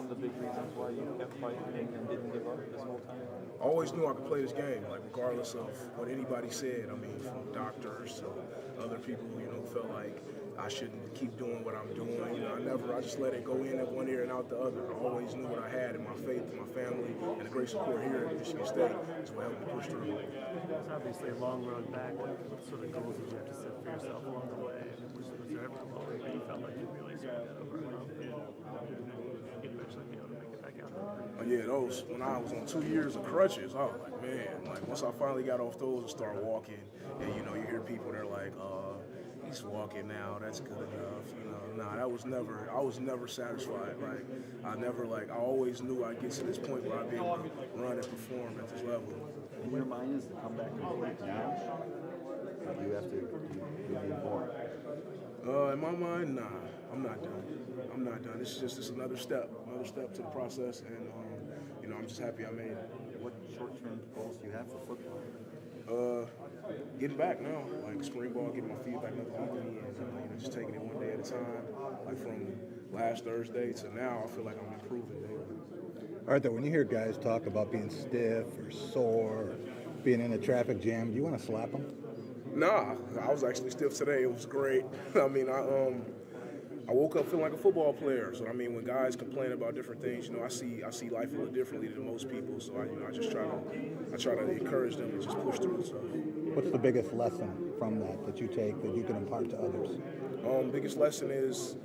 of the big reasons why you kept fighting and didn't give up this whole time? I always knew I could play this game, like regardless of what anybody said. I mean, from doctors to other people, felt like I shouldn't keep doing what I'm doing. I just let it go in at one ear and out the other. I always knew what I had in my faith, my family, and the great support here at Michigan State is what helped me push through. It's obviously a long road back. What sort of goals did you have to set for yourself along the way? Was there ever a moment where you felt like you really started to overcome and eventually be able to make it back out? Yeah, those, when I was on 2 years of crutches, I was like, man, like once I finally got off those and started walking, and you hear people, they're like, he's walking now, that's good enough. I was never satisfied. I always knew I'd get to this point where I'd be able to run and perform at this level. In your mind, is to come back and compete now? Or do you have to be born? In my mind, nah, I'm not done. It's just another step to the process, and I'm just happy I made it. What short-term goals do you have for football? Getting back now, like spring ball, getting my feet back up easy, and just taking it one day at a time. Like from last Thursday to now, I feel like I'm improving daily. Arthur, when you hear guys talk about being stiff or sore, or being in a traffic jam, do you want to slap them? Nah, I was actually stiff today. It was great. I woke up feeling like a football player. So when guys complain about different things, I see life a little differently than most people. So I just try to encourage them to just push through. So. What's the biggest lesson from that you take that you can impart to others? Biggest lesson is,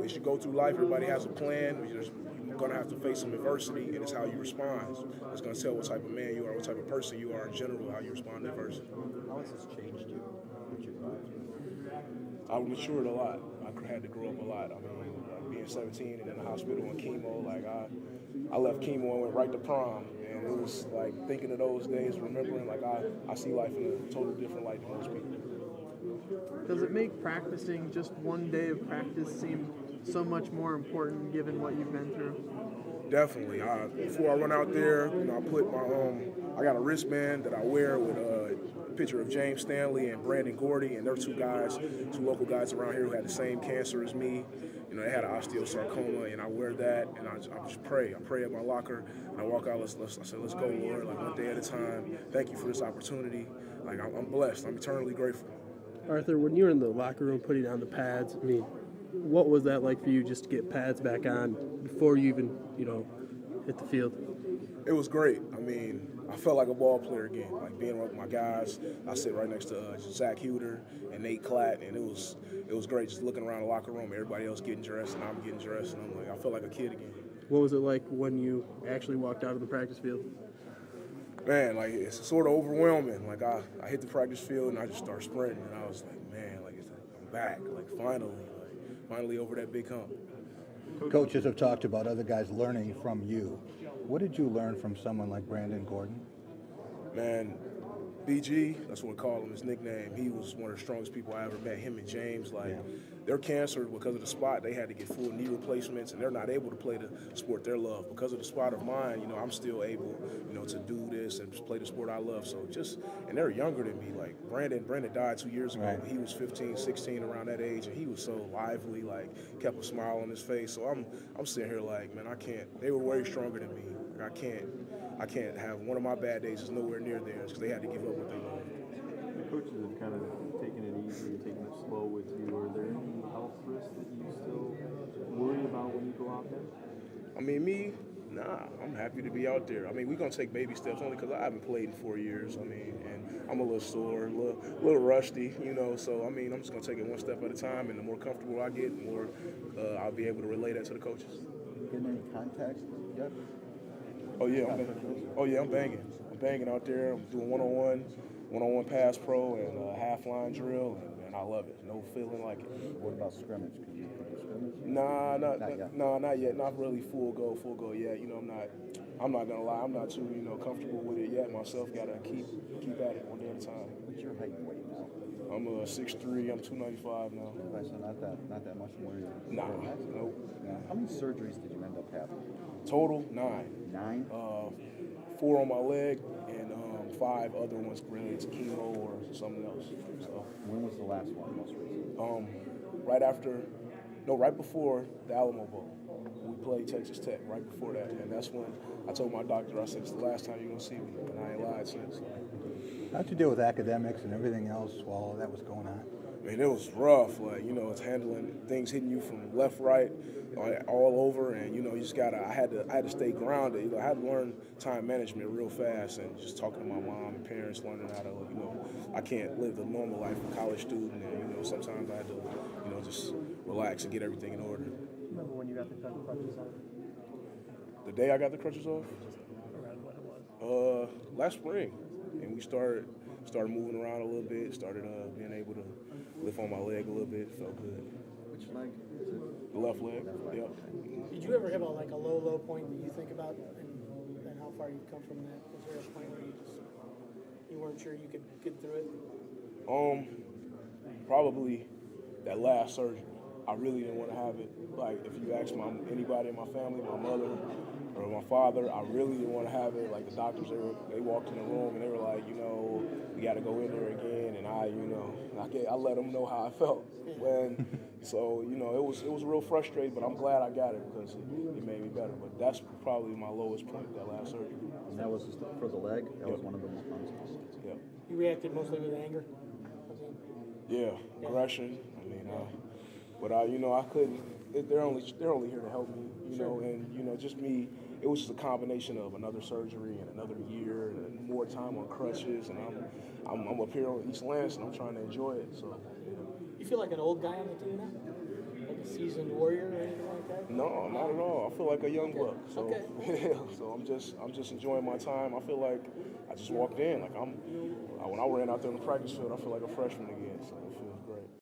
as you go through life, everybody has a plan. You're going to have to face some adversity, and it's how you respond. It's going to tell what type of man you are, what type of person you are in general, how you respond to adversity. How has this changed you? What you've gone through? I've matured a lot. I had to grow up a lot. Being 17 and in the hospital on chemo, I left chemo and went right to prom. And it was like thinking of those days, remembering I see life in a totally different light than most people. Does it make practicing just one day of practice seem so much more important given what you've been through? Definitely. Before I run out there, I put I got a wristband that I wear with a picture of James Stanley and Brandon Gordy, and they're two local guys around here who had the same cancer as me. They had an osteosarcoma, and I wear that, and I just pray. I pray at my locker, and I walk out. I said, let's go, Lord, one day at a time. Thank you for this opportunity. I'm blessed. I'm eternally grateful. Arthur, when you were in the locker room putting on the pads, what was that like for you just to get pads back on before you even, hit the field? It was great. I felt like a ball player again, like being with my guys. I sit right next to Zach Huder and Nate Klatt, and it was great just looking around the locker room, everybody else getting dressed, and I'm getting dressed, and I felt like a kid again. What was it like when you actually walked out of the practice field? Man, it's sort of overwhelming. I hit the practice field and I just started sprinting, and I was like, man, I'm back, finally over that big hump. Coaches have talked about other guys learning from you. What did you learn from someone like Brandon Gordon? Man, BG, that's what we call him, his nickname. He was one of the strongest people I ever met. Him and James, they're cancer because of the spot. They had to get full knee replacements, and they're not able to play the sport they love. Because of the spot of mine, I'm still able, to do this and just play the sport I love. So and they're younger than me. Brandon died 2 years ago. Right. But he was 15, 16, around that age, and he was so lively, kept a smile on his face. So I'm sitting here man, I can't. They were way stronger than me. I can't have one of my bad days is nowhere near theirs because they had to give up what they wanted. The coaches have kind of taken it easy, taken it slow with you. Are there any health risks that you still worry about when you go out there? Me, nah, I'm happy to be out there. We're going to take baby steps only because I haven't played in 4 years. And I'm a little sore, a little rusty, So, I'm just going to take it one step at a time, and the more comfortable I get, the more I'll be able to relay that to the coaches. Getting any contacts yet? Oh, yeah, I'm banging. I'm banging out there. I'm doing one-on-one pass pro and a half-line drill, and I love it. No feeling like it. What about scrimmage? Could you scrimmage? Nah, not yet. Not really full go yet. I'm not gonna lie. I'm not too comfortable with it yet myself. Gotta keep at it one day at a time. What's your height and weight now? I'm 6'3". I'm 295 now. So not that much more. Nah, nope. How many surgeries did you end up having? Total 9. 9? 4 on my leg and 5 other ones related to chemo or something else. So When was the last one, most recent? right before the Alamo Bowl. We play Texas Tech right before that, and that's when I told my doctor, I said, it's the last time you're gonna see me, and I ain't lied since. How'd you deal with academics and everything else while all that was going on? I mean, it was rough. Like, you know, it's handling things hitting you from left, right, all over, and you know, you just gotta. I had to stay grounded. You know, I had to learn time management real fast, and just talking to my mom and parents, learning how to, you know, I can't live the normal life of a college student, and you know, sometimes I had to, you know, just relax and get everything in order. Remember when you got the crutches off? The day I got the crutches off, Around what it was? last spring, and we started moving around a little bit, started being able to lift on my leg a little bit, felt good. Which leg is it? The left leg, yep. Did you ever have a low point that you think about, and how far you've come from that? Was there a point where you weren't sure you could get through it? Probably that last surgery. I really didn't want to have it. Like, if you ask anybody in my family, my mother or my father, I really didn't want to have it. Like, the doctors, they walked in the room and they were like, you know, we got to go in there again. And I let them know how I felt. So, you know, it was real frustrating, but I'm glad I got it because it made me better. But that's probably my lowest point, that last surgery. And that was just for the leg? That was one of the ones. Yeah. You reacted mostly with anger? Yeah, aggression. I mean, you know, I couldn't. They're only here to help me, you know, and you know, just me. It was just a combination of another surgery and another year and more time on crutches, and I'm up here on East Lance and I'm trying to enjoy it. So, you know. You feel like an old guy on the team now? Like a seasoned warrior or anything like that? No, not at all. I feel like a young buck. So, Okay. so I'm just enjoying my time. I feel like I just walked in. Like when I ran out there on the practice field, I feel like a freshman again.